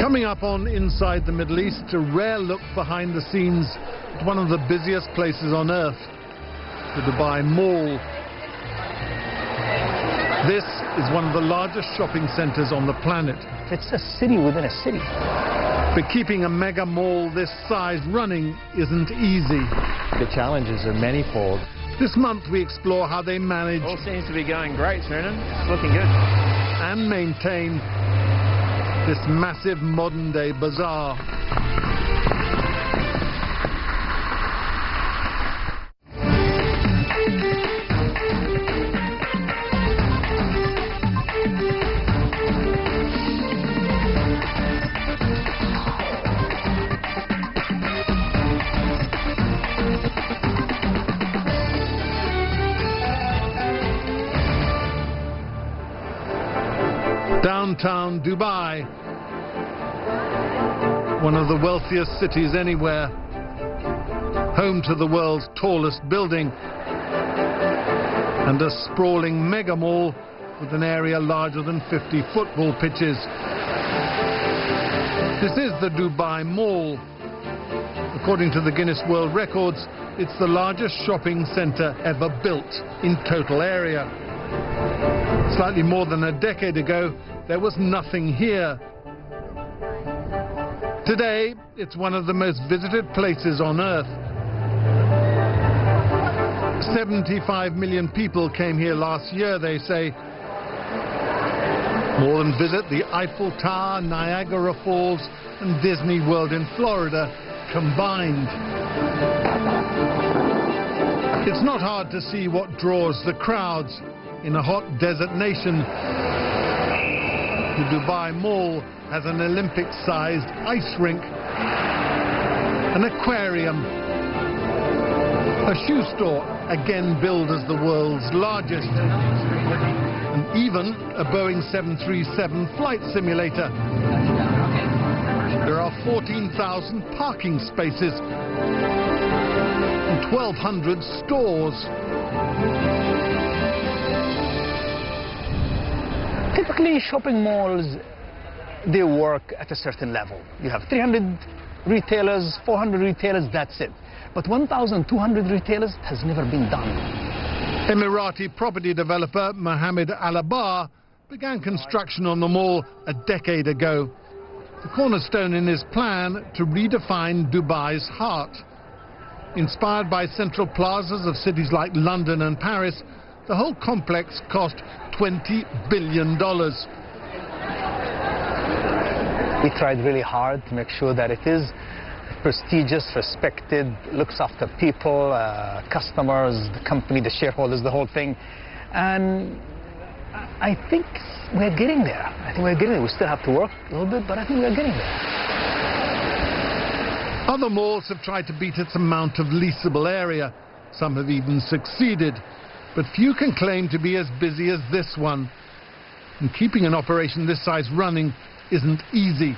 Coming up on Inside the Middle East, a rare look behind the scenes at one of the busiest places on earth, the Dubai Mall. This is one of the largest shopping centres on the planet. It's a city within a city. But keeping a mega mall this size running isn't easy. The challenges are manifold. This month we explore how they manage... All seems to be going great, Shannon. It's looking good. ...and maintain this massive modern-day bazaar. Downtown Dubai, one of the wealthiest cities anywhere, home to the world's tallest building and a sprawling mega mall with an area larger than 50 football pitches. This is the Dubai Mall. According to the Guinness World Records, it's the largest shopping centre ever built in total area. Slightly more than a decade ago, there was nothing here. Today, it's one of the most visited places on earth. 75 million people came here last year, they say. More than visit the Eiffel Tower, Niagara Falls and Disney World in Florida combined. It's not hard to see what draws the crowds. In a hot desert nation, the Dubai Mall has an Olympic-sized ice rink, an aquarium, a shoe store, again billed as the world's largest, and even a Boeing 737 flight simulator. There are 14,000 parking spaces and 1,200 stores. Typically, shopping malls, they work at a certain level. You have 300 retailers, 400 retailers, that's it. But 1,200 retailers has never been done. Emirati property developer Mohammed Alabar began construction on the mall a decade ago. The cornerstone in his plan to redefine Dubai's heart. Inspired by central plazas of cities like London and Paris, the whole complex cost $20 billion. We tried really hard to make sure that it is prestigious, respected, looks after people, customers, the company, the shareholders, the whole thing. And I think we're getting there. We still have to work a little bit, but I think we're getting there. Other malls have tried to beat its amount of leasable area. Some have even succeeded. But few can claim to be as busy as this one. And keeping an operation this size running isn't easy.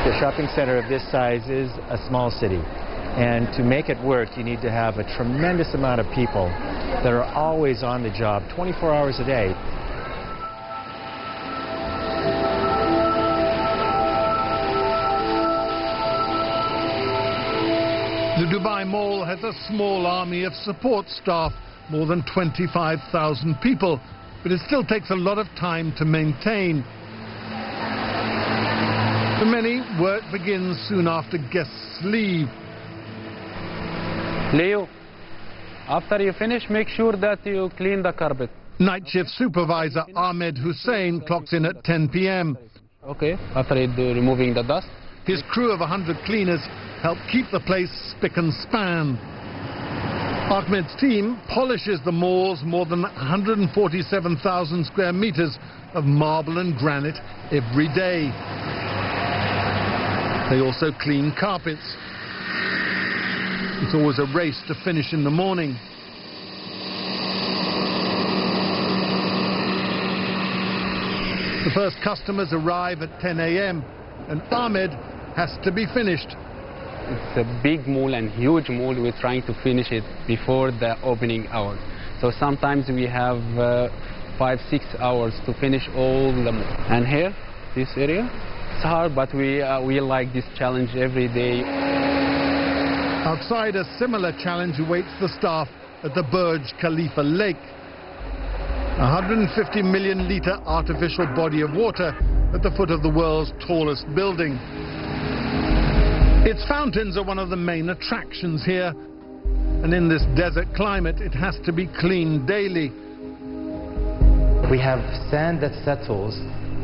The shopping center of this size is a small city. And to make it work, you need to have a tremendous amount of people that are always on the job, 24 hours a day. The Dubai Mall has a small army of support staff, more than 25,000 people, but it still takes a lot of time to maintain. For many, work begins soon after guests leave. Leo, after you finish, make sure that you clean the carpet. Night shift supervisor Ahmed Hussein clocks in at 10 p.m. Okay, after removing the dust. His crew of 100 cleaners help keep the place spick and span. Ahmed's team polishes the mall's more than 147,000 square meters of marble and granite every day. They also clean carpets. It's always a race to finish in the morning. The first customers arrive at 10 a.m. and Ahmed has to be finished. It's a big mall and huge mall. We're trying to finish it before the opening hours. So sometimes we have 5-6 hours to finish all the mall. And here, this area, It's hard, but we like this challenge every day. Outside, a similar challenge awaits the staff at the Burj Khalifa Lake. 150 million litre artificial body of water at the foot of the world's tallest building. Its fountains are one of the main attractions here, and in this desert climate it has to be cleaned daily. We have sand that settles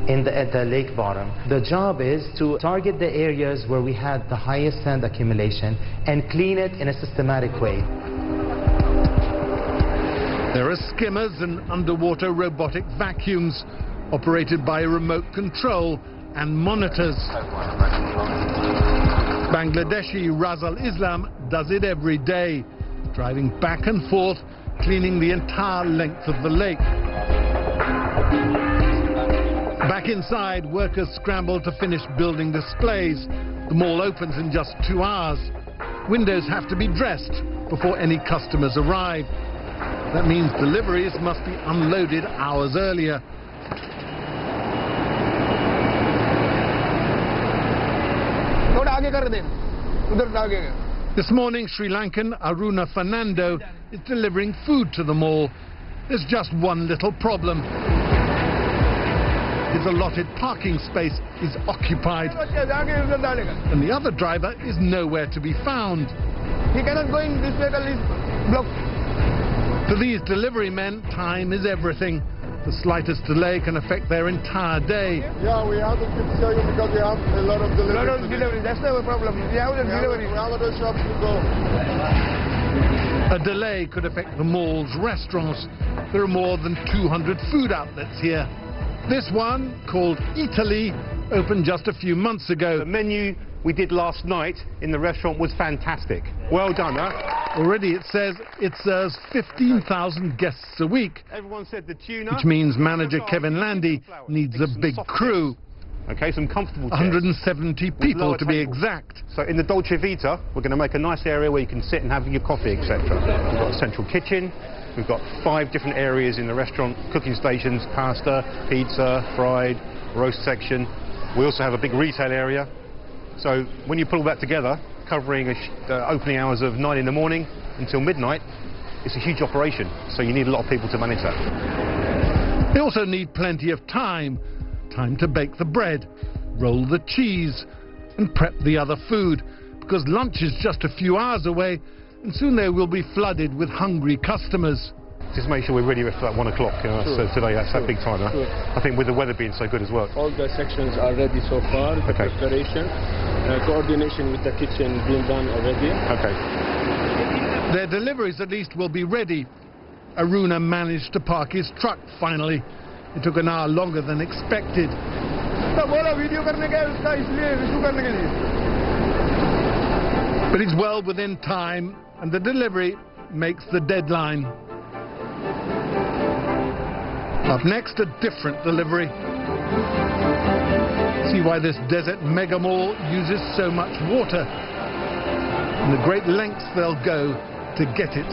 at the lake bottom. The job is to target the areas where we had the highest sand accumulation and clean it in a systematic way. There are skimmers and underwater robotic vacuums operated by remote control and monitors. Bangladeshi Razal Islam does it every day, driving back and forth, cleaning the entire length of the lake. Back inside, workers scramble to finish building displays. The mall opens in just 2 hours. Windows have to be dressed before any customers arrive. That means deliveries must be unloaded hours earlier. This morning, Sri Lankan Aruna Fernando is delivering food to the mall. There's just one little problem. His allotted parking space is occupied, and the other driver is nowhere to be found. He cannot go in, this vehicle is blocked. For these delivery men, time is everything. The slightest delay can affect their entire day. Yeah, we have to tell you because we have a lot of deliveries. A lot of deliveries, that's not a problem. We have the delivery. We have other shops to go. A delay could affect the mall's restaurants. There are more than 200 food outlets here. This one, called Italy, opened just a few months ago. The menu we did last night in the restaurant was fantastic. Well done, huh? Already it says it serves 15,000 guests a week, Everyone said the tuna, which means manager Kevin Landy needs a big crew. Okay, some comfortable chairs. 170 people to be exact. So in the Dolce Vita, we're going to make a nice area where you can sit and have your coffee, etc. We've got a central kitchen. We've got 5 different areas in the restaurant, cooking stations, pasta, pizza, fried, roast section. We also have a big retail area. So when you pull all that together, covering opening hours of 9 in the morning until midnight, it's a huge operation. So you need a lot of people to manage that. They also need plenty of time. Time to bake the bread, roll the cheese, and prep the other food. Because lunch is just a few hours away, and soon they will be flooded with hungry customers. Just make sure we're ready for that 1 o'clock. So today, that's that big time. Huh? I think with the weather being so good as well. All the sections are ready so far. The preparation, coordination with the kitchen being done already. Okay. Their deliveries at least will be ready. Aruna managed to park his truck finally. It took an hour longer than expected. But he's well within time, and the delivery makes the deadline. Up next, a different delivery. See why this desert mega mall uses so much water, and the great lengths they'll go to get it.